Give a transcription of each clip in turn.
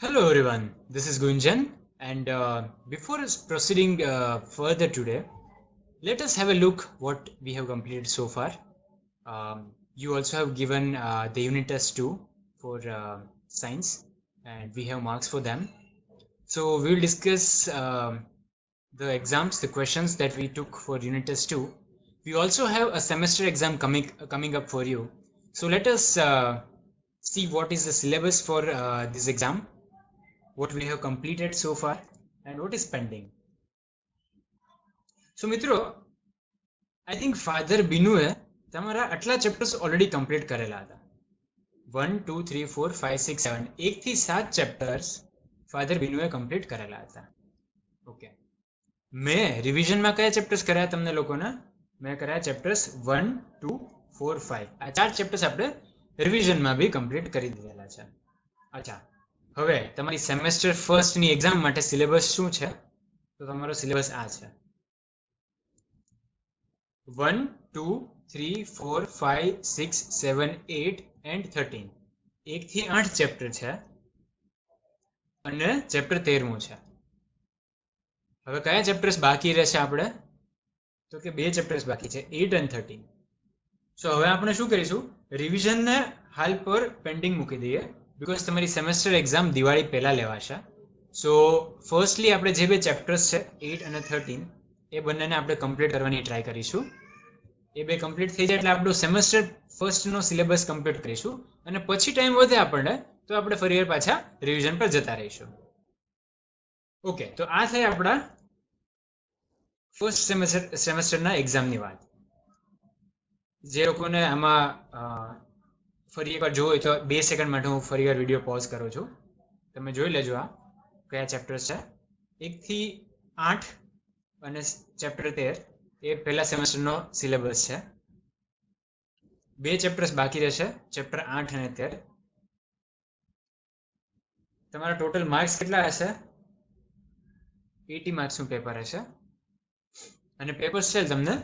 Hello everyone, this is Gunjan, and before us proceeding further today, let us have a look what we have completed so far. You also have given the unit test 2 for science, and we have marks for them. So we will discuss the exams, the questions that we took for unit test 2. We also have a semester exam coming up for you. So let us see what is the syllabus for this exam, what we have completed so far, and what is pending. So મિત્રો, I think father બિનુએ તમારા આટલા chapters already complete કરેલા હતા. 1 2 3 4 5 6 7 1 થી 7 chapters father બિનુએ complete કરેલા હતા. Okay, મેં રિવિઝનમાં કયા ચેપ્ટર્સ કર્યા તમને લોકોના? મેં કર્યા ચેપ્ટર્સ 1 2 4 5. આ ચાર ચેપ્ટર્સ આપણે રિવિઝનમાં બી કમ્પ્લીટ કરી દીધેલા છે. અચ્છા, હવે તમારી સેમેસ્ટર ફર્સ્ટની એક્ઝામ માટે સિલેબસ શું છે? તો તમારો સિલેબસ આ છે. 1 2 3 4 5 6 7 8 and 13. 1 થી 8 ચેપ્ટર છે અને ચેપ્ટર 13મું છે. હવે કયા ચેપ્ટર્સ બાકી રહેશે આપણે? તો કે બે ચેપ્ટર્સ બાકી છે, 8 and 13. સો હવે આપણે શું કરીશું? રિવિઝનને હાલ પર પેન્ડિંગ મૂકી દઈએ, બીકોઝ તમારી સેમેસ્ટર એક્ઝામ દિવાળી પહેલા લેવાશે. સો ફર્સ્ટલી આપણે જે બે ચેપ્ટર્સ છે 8 અને 13 એ બંનેને આપણે કમ્પ્લીટ કરવાની ટ્રાય કરીશું. એ બે કમ્પ્લીટ થઈ જાય એટલે આપણું સેમેસ્ટર ફર્સ્ટનો સિલેબસ કમ્પ્લીટ કરીશું, અને પછી ટાઈમ વધે આપણને તો આપણે ફરી પાછા રિવિઝન પર જતા રહીશું. ઓકે, તો આ થઈ આપણા ફર્સ્ટ સેમેસ્ટરના એક્ઝામની વાત. જે લોકોને આમાં ફરી એકવાર જોવું હોય તો 2 સેકન્ડ માટે હું ફરી વાર વિડીયો પોઝ કરું છું. તમે જોઈ લેજો આ કયા ચેપ્ટર્સ છે. 1 થી 8 અને ચેપ્ટર 13 એ પહેલા સેમેસ્ટરનો સિલેબસ છે. બે ચેપ્ટર્સ બાકી રહેશે, ચેપ્ટર 8 અને 13. તમારા ટોટલ માર્ક્સ કેટલા હશે? 80 માર્ક્સનું પેપર હશે, અને પેપર સ્ટાઇલ તમને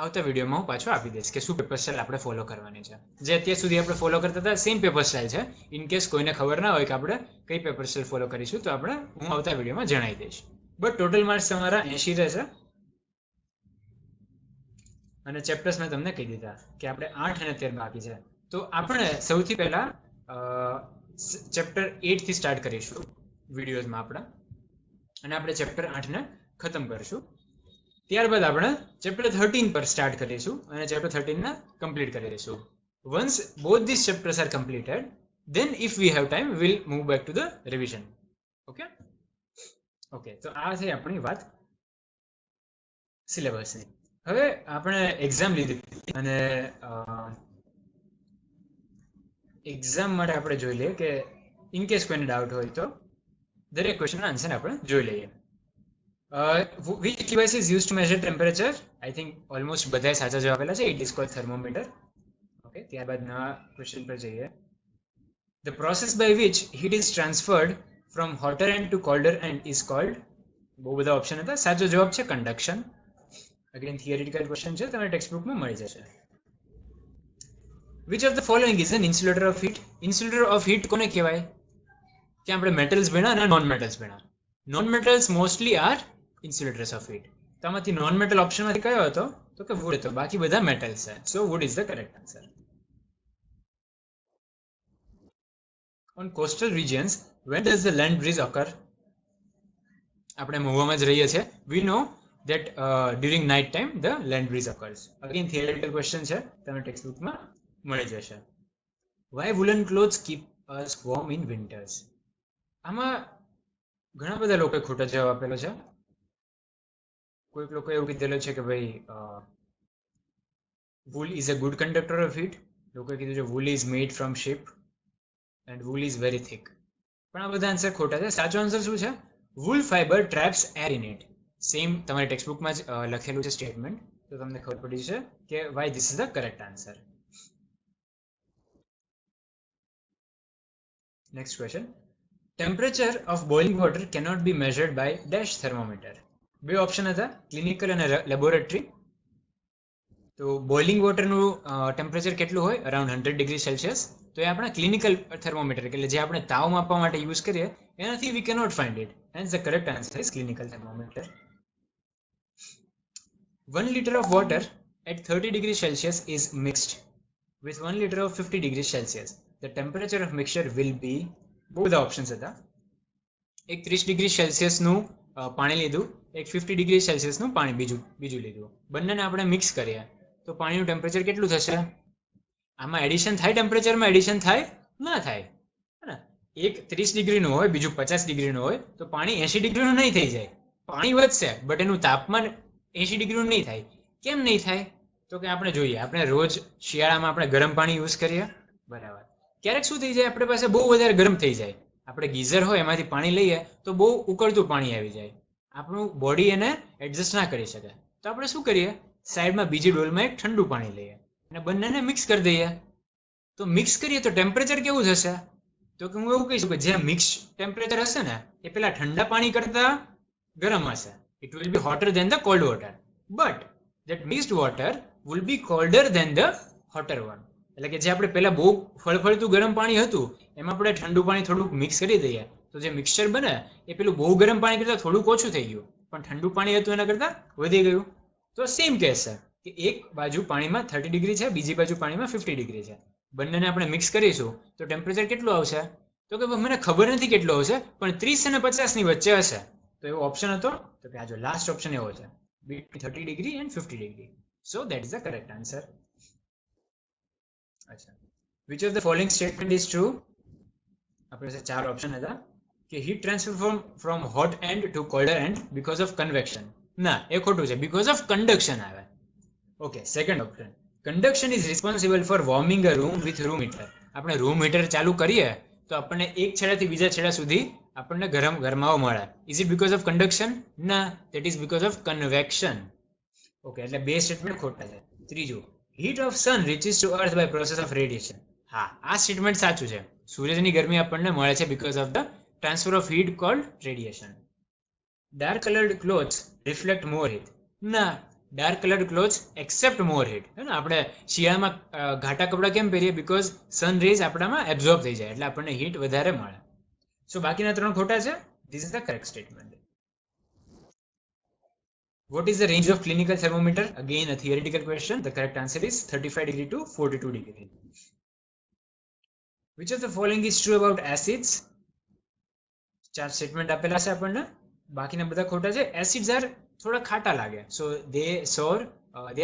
આવતા વિડીયોમાં હું પાછો આપી દઈશ કે શું પેપર સ્ટાઇલ આપણે ફોલો કરવાની છે. જે અત્યાર સુધી આપણે ફોલો કરતા હતા સેમ પેપર સ્ટાઇલ છે. ઇન કેસ કોઈને ખબર ના હોય કે આપણે કઈ પેપર સ્ટાઇલ ફોલો કરીશું તો હું આવતા વિડીયોમાં જણાવી દઈશ. બટ ટોટલ માર્ક્સ તમારા 80 રહેશે, અને ચેપ્ટર્સ મેં તમને કહી દીધા કે આપણે 8 અને 13 બાકી છે. તો આપણે સૌથી પહેલા ચેપ્ટર 8 થી સ્ટાર્ટ કરીશું વિડીયોઝમાં આપણા, અને આપણે ચેપ્ટર 8 ને ખતમ કરીશું. ત્યારબાદ આપણે ચેપ્ટર 13 પર સ્ટાર્ટ કરીશું અને ચેપ્ટર 13 ને કમ્પ્લીટ કરી દઈશું. Once both this chapters are completed, then if we have time we'll move back to the revision. Okay, તો આ છે આપણી વાત સિલેબસની. હવે આપણે એક્ઝામ લીધી અને એક્ઝામ માટે આપણે જોઈ લઈએ કે ઇન કેસ કોઈને ડાઉટ હોય તો દરેક ક્વેશ્ચનના આન્સર આપણે જોઈ લઈએ. which device is used to measure temperature? I think almost બધાય સાચા જવાબ આપેલા છે. It is called thermometer. Okay, ત્યારબાદ નવા ક્વેશ્ચન પર જઈએ. The process by which heat is transferred from hotter end to colder end is called. બહુ બધા ઓપ્શન હતા, સાચો જવાબ છે કન્ડક્શન. અગેન થિયરિટિકલ ક્વેશ્ચન છે, તમારે ટેક્સ્ટ બુકમાં મળી જશે. Which of the following is an insulator of heat? Insulator of heat કોને કહેવાય? કે આપણે મેટલ્સ ભણ્યા અને નોન મેટલ્સ ભણ્યા. Non metals mostly are insulators of heat. તો આમાંથી નોન મેટલ ઓપ્શનમાંથી કયો હતો? તો કે વુડ હતો. બાકી બધા મેટલ્સ છે. So wood is the correct answer. On coastal regions, when does the land breeze occur? આપણે મહુવામાં જ રહીએ છીએ. We know that during night time the land breeze occurs. Again theoretical question છે, તમને ટેક્સ્ટ બુકમાં મળી જશે. Why woolen clothes keep us warm in winters? આમાં ઘણા બધા લોકોએ ખોટો જવાબ આપેલો છે. કોઈક લોકો એવું કીધેલું છે કે ભાઈ wool is a good conductor of heat. લોકોએ કીધું છે wool is made from sheep and wool is very thick. પણ આ બધા આન્સર ખોટા છે. સાચો આન્સર શું છે? wool fiber traps air in it. Same તમારી ટેક્સ્ટ બુકમાં જ લખેલું છે સ્ટેટમેન્ટ, તો તમને ખબર પડી છે કે why this is the correct answer. Next question. Temperature of boiling water cannot be measured by dash thermometer. બે ઓપ્શન હતા, ક્લિનિકલ અને લેબોરેટરી. તો બોઇલિંગ વોટરનું ટેમ્પરેચર કેટલું હોય? Around 100 degree Celsius. તો એ આપણા ક્લિનિકલ થર્મોમીટર એટલે જે આપણે તાવ માપવા માટે યુઝ કરીએ એનાથી we cannot find it. Hence the correct answer is clinical thermometer. 1 liter of water at 30 degrees Celsius is mixed with 1 liter of 50 degrees Celsius. The temperature of mixture will be, બહુ બધા options હતા. એક 30 degree સેલ્સિયસનું પાણી લીધું, એક 50 degree સેલ્સિયસનું પાણી બીજું લીધું. બંનેને આપણે મિક્સ કરીએ તો પાણીનું ટેમ્પરેચર કેટલું થશે? આમાં એડિશન થાય, ટેમ્પરેચરમાં એડિશન થાય ના થાય, હે ને? એક 30 ડિગ્રીનું હોય, બીજું 50 ડિગ્રીનું હોય તો પાણી 80 ડિગ્રીનું નહીં થઈ જાય. પાણી વધશે બટ એનું તાપમાન 80 ડિગ્રીનું નહીં થાય. કેમ નહીં થાય? તો કે આપણે જોઈએ, આપણે રોજ શિયાળામાં આપણે ગરમ પાણી યુઝ કરીએ, બરાબર. ક્યારેક શું થઈ જાય, આપણી પાસે બહુ વધારે ગરમ થઈ જાય, આપણે ગીઝર હોય એમાંથી પાણી લઈએ તો બહુ ઉકળતું પાણી આવી જાય, આપણું બોડી એને એડજસ્ટ ના કરી શકે. તો આપણે શું કરીએ, સાઈડમાં બીજી ડોલમાં એક ઠંડુ પાણી લઈએ અને બંનેને મિક્સ કરી દઈએ. તો મિક્સ કરીએ તો ટેમ્પરેચર કેવું થશે? તો કે હું એવું કહીશું કે જે મિક્સ ટેમ્પરેચર હશે ને એ પેલા ઠંડા પાણી કરતા ગરમ હશે. It will be hotter than the cold water, but that mixed water will be colder than the hotter one. એટલે કે જે આપણે પહેલા બહુ ફળફળતું ગરમ પાણી હતું એમાં આપણે ઠંડુ પાણી થોડુંક મિક્સ કરી દઈએ તો જે મિક્સચર બને એ પેલું બહુ ગરમ પાણી કરતાં થોડુંક ઓછું થઈ ગયું, પણ ઠંડુ પાણી હતું એના કરતાં વધી ગયું. તો સેમ કેસ છે કે એક બાજુ પાણીમાં 30 ડિગ્રી છે, બીજી બાજુ પાણીમાં 50 ડિગ્રી છે. બંનેને આપણે મિક્સ કરીશું તો ટેમ્પરેચર કેટલું આવશે? તો કે મને ખબર નથી કેટલું આવશે, પણ 30 અને 50 ની વચ્ચે હશે. તો એવો ઓપ્શન હતો, તો કે આ જો લાસ્ટ ઓપ્શન એવો છે, between 30 degree and 50 degree. So that is the correct answer. અચ્છા, which of the following statement is true? આપણે પાસે ચાર ઓપ્શન હતા કે heat transfer from hot end to colder end because of convection. ના, એ ખોટું છે, because of conduction આવે. Okay, second option, conduction is responsible for warming a room with room heater. આપણે રૂમ હીટર ચાલુ કરીએ તો આપણને એક છેડાથી બીજા છેડા સુધી આપણને ગરમાવો મળે. Is it because of conduction? ના, that is because of convection. Okay, એટલે બે સ્ટેટમેન્ટ ખોટા છે. ત્રીજું, heat of sun reaches to earth by process of radiation. હા, આ સ્ટેટમેન્ટ સાચું છે. સૂર્યની ગરમી આપણને મળે છે because of the transfer of heat cold radiation. Dark coloured clothes reflect more heat. ના, ડાર્ક કલર્ડ ક્લોથ્સ એક્સેપ્ટ મોર હીટ. હે ને, આપણે શિયાળામાં ઘાટા કપડાં કેમ પહેરીએ? બીકોઝ સન રેઝ આપણામાં એબ્ઝોર્બ થઈ જાય એટલે આપણને હીટ વધારે મળે. સો બાકીના ત્રણ ખોટા છે. This is the correct statement. What is the range of clinical thermometer? Again a theoretical question. The correct answer is 35 degree to 42 degree. Which of the following is true about acids? ચાર statement આપેલા છે આપણને, બાકીના બધા ખોટા છે. Acids R થોડા ખાટા લાગે, so they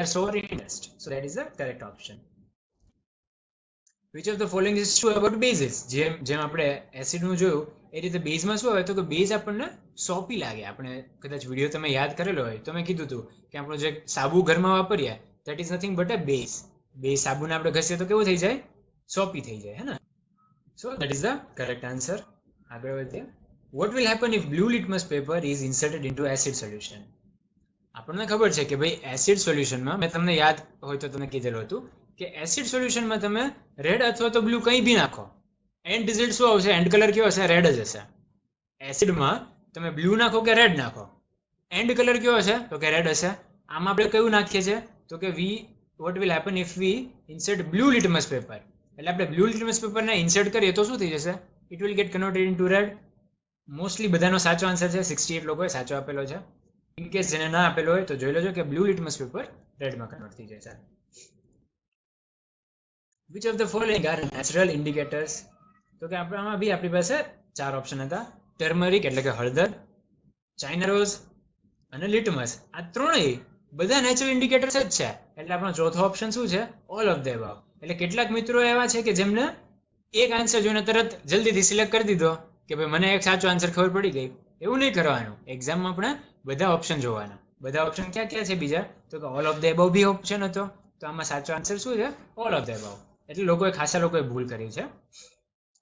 are sour in taste. So that is the correct option. Which of the following is true about bases? જેમ આપણે એસિડ નું જોયું એ રીતે બેઝમાં શું આવે તો કે બેઝ આપણને સોપી લાગે. આપણે કદાચ વિડીયો તમે યાદ કરેલો હોય તો મેં કીધું હતું કે આપણો જે સાબુ ઘરમાં વાપરીએ that is nothing but a base. Base સાબુને આપણે ઘસીએ તો કેવું થઈ જાય? સોપી થઈ જાય, હે ને? So that is the correct answer. આગળ વધીએ. What will happen if blue litmus paper is inserted into acid solution? આપણને ખબર છે કે ભાઈ એસિડ સોલ્યુશનમાં મેં તમને યાદ હોય તો તમને કીધેલું હતું કે એસિડ સોલ્યુશનમાં તમે રેડ અથવા તો બ્લુ કંઈ બી નાખો, એન્ડ રિઝલ્ટ શું આવશે? એન્ડ કલર કયો હશે? રેડ જ હશે. એસિડમાં તમે બ્લુ નાખો કે રેડ નાખો, એન્ડ કલર કયો હશે? તો કે રેડ હશે. આમાં આપણે કયું નાખીએ છીએ તો કે what will happen if we insert blue litmus paper? એટલે આપણે બ્લુ લિટમસ પેપરને ઇન્સર્ટ કરીએ તો શું થઈ જશે? It will get converted into red. Mostly બધાનો સાચો આન્સર છે. 68 લોકોએ સાચો આપેલો છે. ઇન કેસ જેને ના આપેલો હોય તો જોઈ લેજો કે બ્લુ લિટમસ પેપર રેડમાં કન્વર્ટ થઈ જશે. Which of the following are natural indicators? તો કે આમાં બી આપણી પાસે ચાર ઓપ્શન હતા. ટર્મરિક એટલે કે હળદર, ચાઇના રોઝ અને લિટમસ. આ ત્રણેય બધા નેચરલ ઇન્ડિકેટર્સ જ છે. એટલે આપણો ચોથો ઓપ્શન શું છે? All of the above. એટલે કેટલાક મિત્રો એવા છે કે જેમને એક આન્સર જોઈને તરત જલ્દીથી સિલેક્ટ કરી દીધો કે ભાઈ મને એક સાચો આન્સર ખબર પડી ગઈ. એવું નહીં કરવાનું. એક્ઝામમાં આપણે બધા ઓપ્શન જોવાના. બધા ઓપ્શન ક્યાં ક્યાં છે બીજા? તો કે all of the above B option હતો. તો આમાં સાચો આન્સર શું છે? All of the above. એટલે ખાસા લોકોએ ભૂલ કરી છે,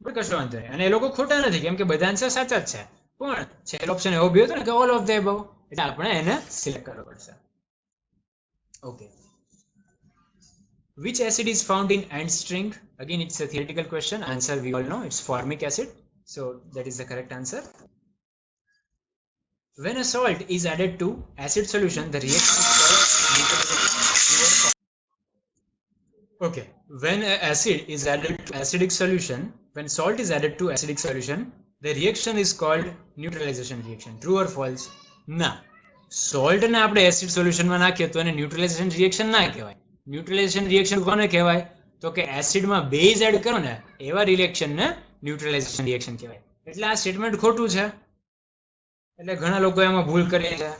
પણ કશો વાંધો નહીં. અને એ લોકો ખોટા નથી કેમ કે બધા આન્સર સાચા જ છે, પણ છેલ્લો ઓપ્શન એવો બી હતો ને કે ઓલ ઓફ ધ અબવ, એટલે આપણે એને સિલેક્ટ કરવો પડશે. Okay. Which acid is found in ant string? Again, it's a theoretical question. Answer we all know. It's formic acid. So that is the correct answer. When a salt is added to acid solution, the reaction is called. Okay, when acid is added to acidic solution, when salt is added to acidic solution, the reaction is called neutralization reaction. True or false? ના, salt ને આપણે acid સોલ્યુશનમાં નાખીએ તો એને ન્યુટ્રલાઇઝેશન reaction ના કહેવાય. ન્યુટ્રલાઇઝેશન reaction કોને કહેવાય? તો કે એસિડમાં બેઝ એડ કરો ને એવા રિએક્શનને ન્યુટ્રલાઇઝેશન રિએક્શન કહેવાય. એટલે આ સ્ટેટમેન્ટ ખોટું છે. એટલે ઘણા લોકો એમાં ભૂલ કરે છે,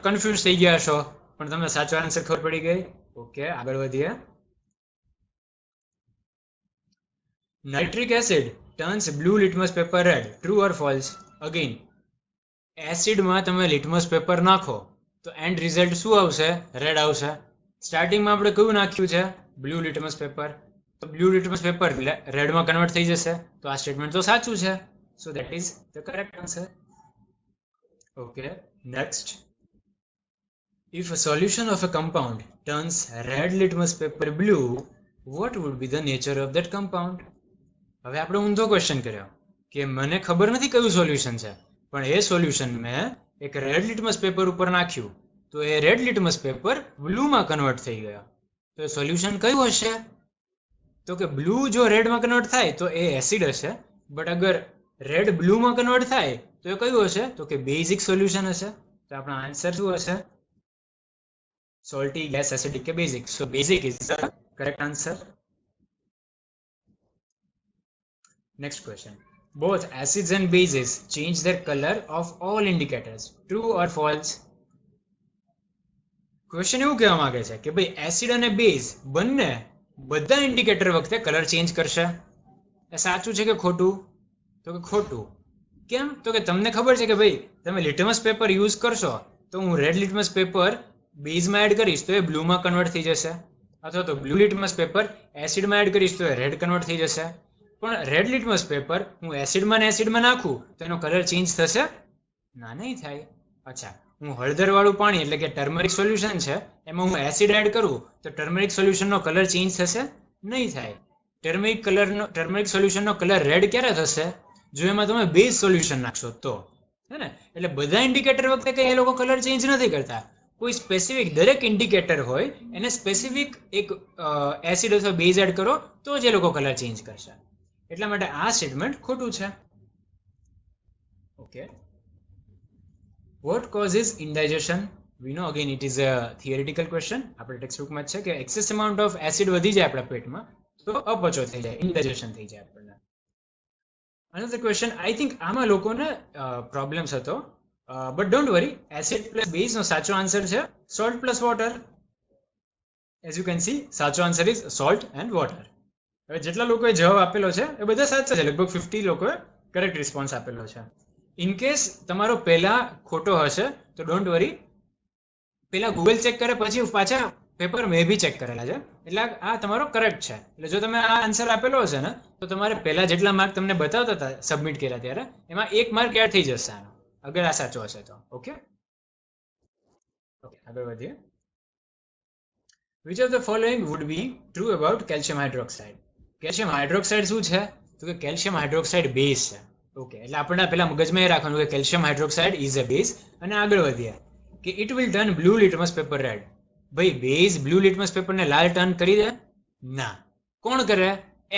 કન્ફ્યુઝ થઈ ગયા છો, પણ તમને સાચો આન્સર ખબર પડી ગઈ. ઓકે, આગળ વધીએ. Nitric acid turns blue litmus paper red. True or false? Again, એસિડમાં તમે લિટમસ પેપર નાખો તો એન્ડ રિઝલ્ટ શું આવશે? રેડ આવશે. સ્ટાર્ટિંગમાં આપણે કયું નાખ્યું છે? Blue litmus paper. તો બ્લુ લિટમસ પેપર રેડમાં કન્વર્ટ થઈ જશે. તો આ સ્ટેટમેન્ટ તો સાચું છે. So that is the correct answer. Okay, next. If a solution of a compound turns red litmus paper blue, what would be the nature of that compound? હવે આપણે ઊંધો ક્વેશ્ચન કર્યો કે મને ખબર નથી કયું સોલ્યુશન છે, પણ એ સોલ્યુશન મેં એક રેડ લિટમસ પેપર ઉપર નાખ્યું તો એ રેડ લિટમસ પેપર બ્લુમાં કન્વર્ટ થઈ ગયો. તો એ સોલ્યુશન કયું હશે? તો કે બ્લુ જો રેડમાં કન્વર્ટ થાય તો એ એસિડ હશે, બટ અગર રેડ બ્લુમાં કન્વર્ટ થાય તો એ કયું હશે? તો કે બેઝિક સોલ્યુશન હશે. તો આપણો આન્સર શું હશે? salty, gas, acidic કે basic? So basic is the correct answer. Next question. Both acids and bases change their color of all indicators. True or false? Question એવું કહેવા માંગે છે કે ભાઈ એસિડ અને બેઝ બંને બધા ઇન્ડિકેટર વખતે કલર ચેન્જ કરશે. એ સાચું છે કે ખોટું? તો કે ખોટું. કેમ? તો કે તમને ખબર છે કે ભાઈ તમે લિટમસ પેપર યુઝ કરશો તો હું રેડ લિટમસ પેપર બેઝમાં એડ કરીશ તો એ બ્લુમાં કન્વર્ટ થઈ જશે, અથવા તો બ્લુ લિટમસ પેપર એસિડમાં એડ કરીશ તો એ રેડ કન્વર્ટ થઈ જશે. પણ રેડ લિટમસ પેપર હું એસિડમાં ને એસિડમાં નાખું તો એનો કલર ચેન્જ થશે? ના, નહીં થાય. અચ્છા, હું હળદર વાળું પાણી એટલે કે ટર્મરિક સોલ્યુશન છે એમાં હું એસિડ એડ કરું તો ટર્મરિક સોલ્યુશનનો કલર ચેન્જ થશે? નહીં થાય. ટર્મરિક સોલ્યુશનનો કલર રેડ ક્યારે થશે? જો એમાં તમે બેઝ સોલ્યુશન નાખશો તો, હે ને? એટલે બધા ઇન્ડિકેટર વખતે કઈ એ લોકો કલર ચેન્જ નથી કરતા. કોઈ સ્પેસિફિક દરેક ઇન્ડિકેટર હોય એને સ્પેસિફિક એક એસિડ અથવા બેઝ એડ કરો તો જ એ લોકો કલર ચેન્જ કરશે. એટલા માટે આ સ્ટેટમેન્ટ ખોટું છે. Okay. What causes indigestion? We know again it is a theoretical question. આપણે ટેક્સ્ટ બુકમાં છે કે એક્સેસ અમાઉન્ટ ઓફ એસિડ વધી જાય આપણા પેટમાં તો અપચો થઈ જાય, ઇન્ડાઇજેશન થઈ જાય આપણને. Another question, I think આમાં લોકોને પ્રોબ્લેમ્સ હતો, but don't worry. Acid plus base નો સાચો આન્સર છે salt plus water. As you can see સાચો answer is salt and water. હવે જેટલા લોકોએ જવાબ આપેલો છે એ બધા સાચા છે. લગભગ 50 લોકોએ કરેક્ટ રિસ્પોન્સ આપેલો છે. ઇન કેસ તમારો પહેલા ખોટો હશે તો ડોન્ટ વરી, પહેલા ગૂગલ ચેક કરે પછી પાછા પેપર મેં બી ચેક કરેલા છે, એટલે આ તમારો કરેક્ટ છે. એટલે જો તમે આ આન્સર આપેલો હશે ને તો તમારે પહેલા જેટલા માર્ક તમને બતાવતા હતા સબમિટ કર્યા ત્યારે એમાં 1 માર્ક એડ થઈ જશે આનો, અગર આ સાચો હશે તો. ઓકે, આગળ વધીએ. Which of the following would be true about calcium hydroxide? Calcium hydroxide શું છે? તો કે કેલ્શિયમ હાઇડ્રોક્સાઇડ બેઝ છે. ઓકે, એટલે આપણે પહેલા મગજમાં એ રાખવાનું કે calcium hydroxide is a base. અને આગળ વધીએ કે it will turn blue litmus paper red. ભાઈ બેઝ બ્લુ લિટમસ પેપરને લાલ ટર્ન કરી દે? ના. કોણ કરે?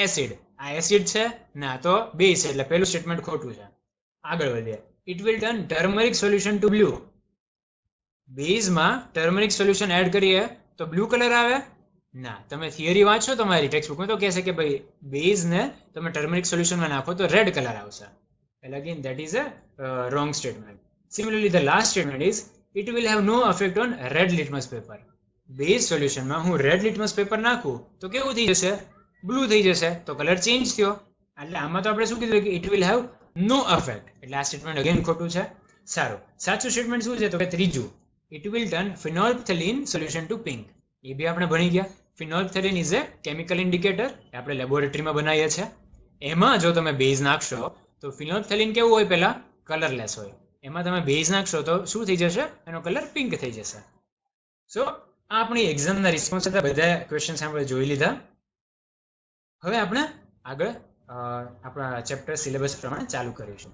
એસિડ. આ એસિડ છે? ના, તો બેઝ છે. એટલે પહેલું સ્ટેટમેન્ટ ખોટું છે. આગળ વધીએ. It will turn turmeric solution two blue. બેઝમાં ટર્મરિક સોલ્યુશન એડ કરીએ તો બ્લુ કલર આવે? ના. તમે થિયરી વાંચો તમારી ટેક્સ્ટ બુકમાં તો કહેશે કે ભાઈ બેઝને તમે ટર્મરિક સોલ્યુશનમાં નાખો તો રેડ કલર આવશે. Well, again, that is a wrong statement. Similarly, the last statement is it will have no effect on red litmus paper. Base solution માં હું રેડ લિટમસ પેપર નાખું તો કેવું થઈ જશે? બ્લુ થઈ જશે. તો કલર ચેન્જ થયો. એટલે આમાં તો આપણે શું કીધું કે it will have no effect. એટલે આ સ્ટેટમેન્ટ અગેન ખોટું છે. સારું, સાચું સ્ટેટમેન્ટ શું છે? તો કે ત્રીજું, it will turn phenolphthalein solution to pink. એ બી આપણે ભણી ગયા. phenolphthalein is a chemical indicator. આપણે લેબોરેટરીમાં બનાવીએ છીએ. એમાં જો તમે બેઝ નાખશો તો ફિનોલ્ફથેલિન કેવું હોય? પહેલા કલરલેસ હોય. એમાં તમે બેઝ નાખશો તો શું થઈ જશે? એનો કલર પિંક થઈ જશે. સો આ આપણી એક્ઝામના રિસ્પોન્સ હતા. બધા ક્વેશ્ચન્સ આપણે જોઈ લીધા. હવે આપણે આગળ આપણા ચેપ્ટર સિલેબસ પ્રમાણે ચાલુ કરીશું.